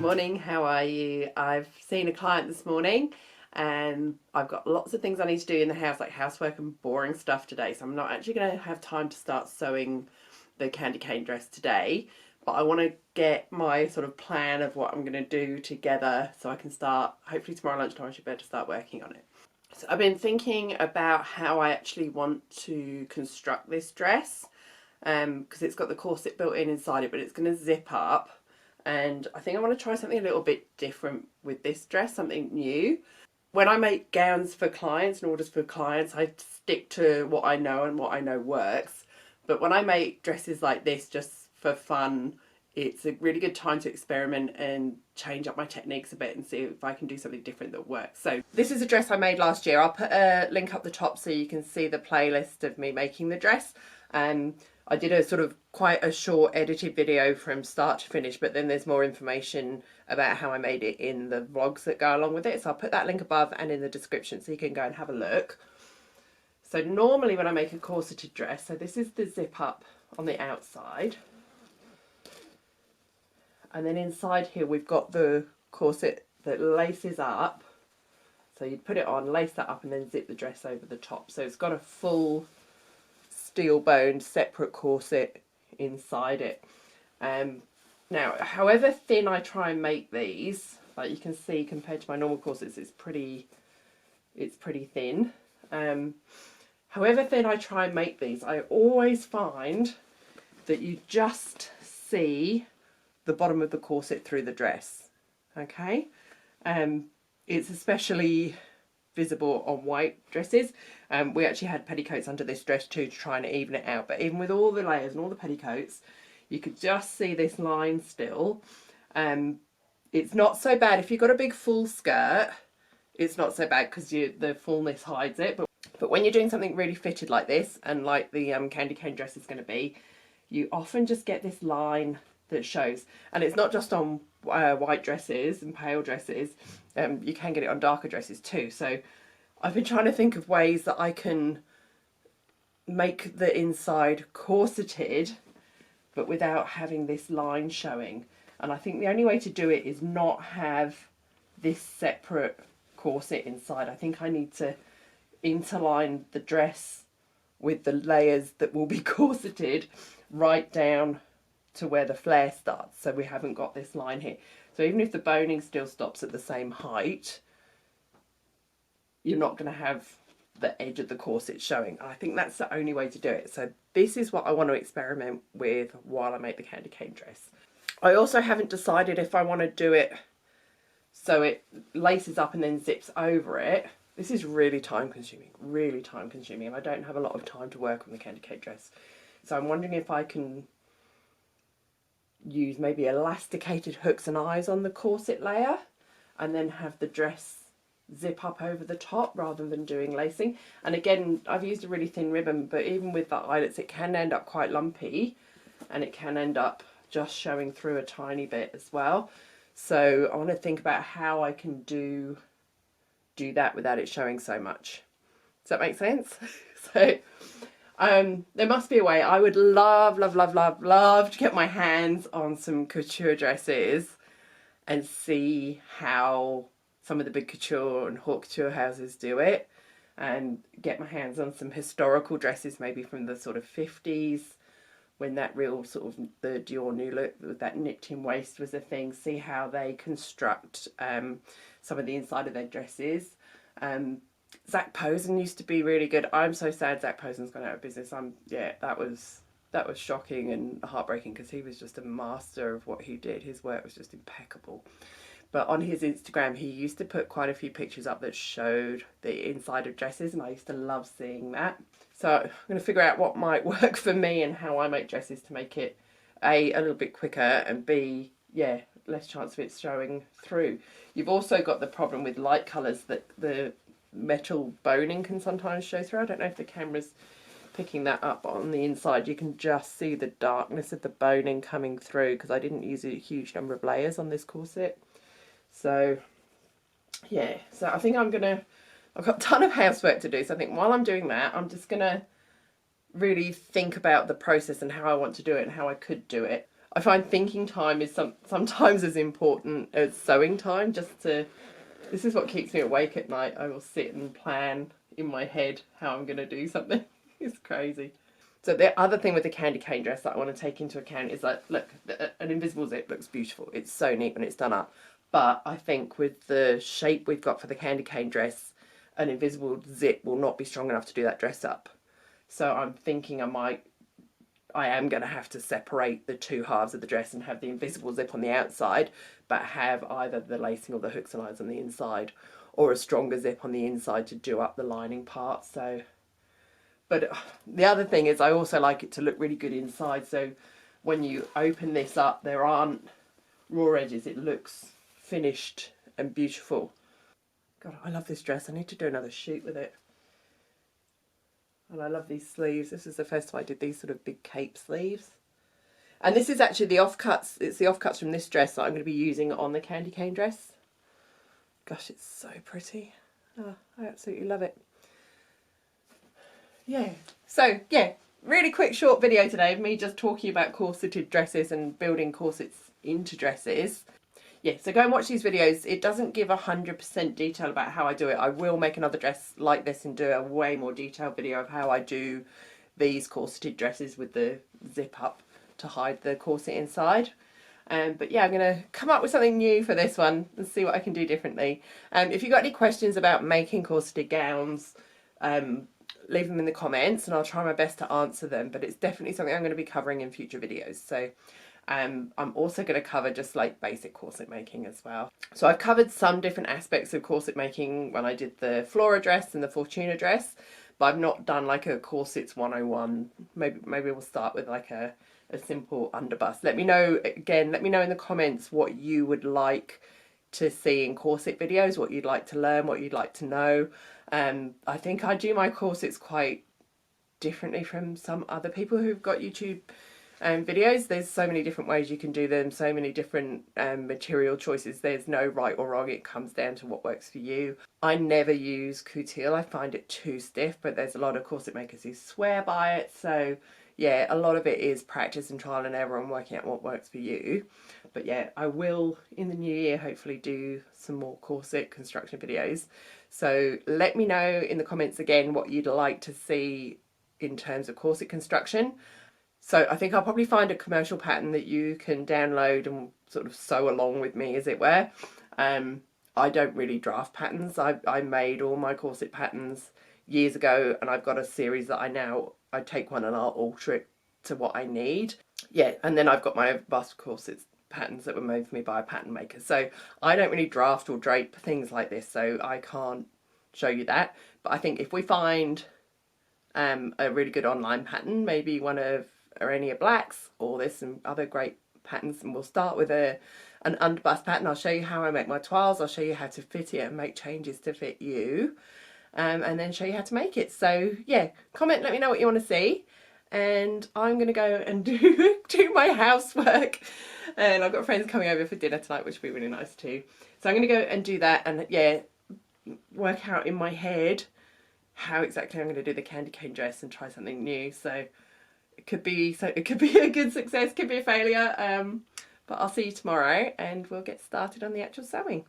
morning, how are you? I've seen a client this morning and I've got lots of things I need to do in the house, like housework and boring stuff today, so I'm not actually going to have time to start sewing the candy cane dress today, but I want to get my sort of plan of what I'm going to do together so I can start, hopefully tomorrow lunchtime I should be able to start working on it. So I've been thinking about how I actually want to construct this dress, because it's got the corset built in inside it, but it's going to zip up. And I think I want to try something a little bit different with this dress, something new. When I make gowns for clients and orders for clients, I stick to what I know and what I know works. But when I make dresses like this just for fun, it's a really good time to experiment and change up my techniques a bit and see if I can do something different that works. So this is a dress I made last year. I'll put a link up the top so you can see the playlist of me making the dress. I did a sort of quite a short edited video from start to finish, but then there's more information about how I made it in the vlogs that go along with it. So I'll put that link above and in the description so you can go and have a look. So normally when I make a corseted dress, so this is the zip up on the outside. And then inside here we've got the corset that laces up. So you'd put it on, lace that up and then zip the dress over the top. So it's got a full steel boned separate corset inside it. Now however thin I try and make these, like you can see compared to my normal corsets, it's pretty thin. However thin I try and make these, I always find that you just see the bottom of the corset through the dress. Okay, it's especially visible on white dresses. We actually had petticoats under this dress too to try and even it out, but even with all the layers and all the petticoats you could just see this line still. It's not so bad if you've got a big full skirt, it's not so bad because the fullness hides it, but when you're doing something really fitted like this, and like the candy cane dress is going to be, you often just get this line that shows. And it's not just on white dresses and pale dresses, you can get it on darker dresses too. So I've been trying to think of ways that I can make the inside corseted but without having this line showing. And I think the only way to do it is not have this separate corset inside. I think I need to interline the dress with the layers that will be corseted right down to where the flare starts, so we haven't got this line here. So even if the boning still stops at the same height, you're not going to have the edge of the corset showing. I think that's the only way to do it. So this is what I want to experiment with while I make the candy cane dress. I also haven't decided if I want to do it so it laces up and then zips over it. This is really time consuming, and I don't have a lot of time to work on the candy cane dress. So I'm wondering if I can use maybe elasticated hooks and eyes on the corset layer and then have the dress zip up over the top rather than doing lacing. And again, I've used a really thin ribbon, but even with the eyelets it can end up quite lumpy and it can end up just showing through a tiny bit as well. So I want to think about how I can do that without it showing so much. Does that make sense? So there must be a way. I would love to get my hands on some couture dresses and see how some of the big couture and haute couture houses do it, and get my hands on some historical dresses maybe from the sort of 50s when that real sort of the Dior new look with that nipped in waist was a thing. See how they construct some of the inside of their dresses. Zac Posen used to be really good. I'm so sad Zac Posen's gone out of business. Yeah, that was shocking and heartbreaking because he was just a master of what he did. His work was just impeccable. But on his Instagram he used to put quite a few pictures up that showed the inside of dresses, and I used to love seeing that. So I'm going to figure out what might work for me and how I make dresses to make it a little bit quicker, and B, yeah, less chance of it showing through. You've also got the problem with light colours that the metal boning can sometimes show through. I don't know if the camera's picking that up. On the inside you can just see the darkness of the boning coming through because I didn't use a huge number of layers on this corset. So yeah, so I think I've got a ton of housework to do, so I think while I'm doing that I'm just gonna really think about the process and how I want to do it and how I could do it. I find thinking time is sometimes as important as sewing time. This is what keeps me awake at night. I will sit and plan in my head how I'm going to do something. It's crazy. So the other thing with the candy cane dress that I want to take into account is that, look, an invisible zip looks beautiful. It's so neat when it's done up. But I think with the shape we've got for the candy cane dress, an invisible zip will not be strong enough to do that dress up. So I'm thinking I am going to have to separate the two halves of the dress and have the invisible zip on the outside, but have either the lacing or the hooks and eyes on the inside, or a stronger zip on the inside to do up the lining part. So, but the other thing is I also like it to look really good inside. So when you open this up, there aren't raw edges. It looks finished and beautiful. God, I love this dress. I need to do another shoot with it. And I love these sleeves. This is the first time I did these sort of big cape sleeves. And this is actually the offcuts. It's the offcuts from this dress that I'm going to be using on the candy cane dress. Gosh, it's so pretty. Oh, I absolutely love it. Yeah. So, yeah, really quick short video today of me just talking about corseted dresses and building corsets into dresses. Yeah, so go and watch these videos. It doesn't give 100% detail about how I do it. I will make another dress like this and do a way more detailed video of how I do these corseted dresses with the zip up to hide the corset inside. But yeah, I'm going to come up with something new for this one and see what I can do differently. If you've got any questions about making corseted gowns, leave them in the comments and I'll try my best to answer them. But it's definitely something I'm going to be covering in future videos. So I'm also going to cover just like basic corset making as well. So I've covered some different aspects of corset making when I did the Flora dress and the Fortuna dress, but I've not done like a corsets 101. Maybe we'll start with like a simple underbust. Let me know in the comments what you would like to see in corset videos, what you'd like to learn, what you'd like to know. I think I do my corsets quite differently from some other people who've got YouTube videos. There's so many different ways you can do them, so many different material choices. There's no right or wrong. It comes down to what works for you. I never use Couture. I find it too stiff, but there's a lot of corset makers who swear by it. So yeah, a lot of it is practice and trial and error and working out what works for you. But yeah, I will in the new year hopefully do some more corset construction videos. So let me know in the comments again what you'd like to see in terms of corset construction. So I think I'll probably find a commercial pattern that you can download and sort of sew along with me, as it were. I don't really draft patterns. I made all my corset patterns years ago, and I've got a series that I take one and I'll alter it to what I need. Yeah, and then I've got my bust corsets patterns that were made for me by a pattern maker. So I don't really draft or drape things like this, so I can't show you that. But I think if we find a really good online pattern, maybe one of Arania Black's, or there's some other great patterns, and we'll start with an underbust pattern. I'll show you how I make my toiles, I'll show you how to fit it and make changes to fit you, and then show you how to make it. So yeah, comment, let me know what you want to see, and I'm going to go and do my housework, and I've got friends coming over for dinner tonight, which will be really nice too. So I'm going to go and do that, and yeah, work out in my head how exactly I'm going to do the candy cane dress and try something new. So it could be a good success, could be a failure, but I'll see you tomorrow and we'll get started on the actual sewing.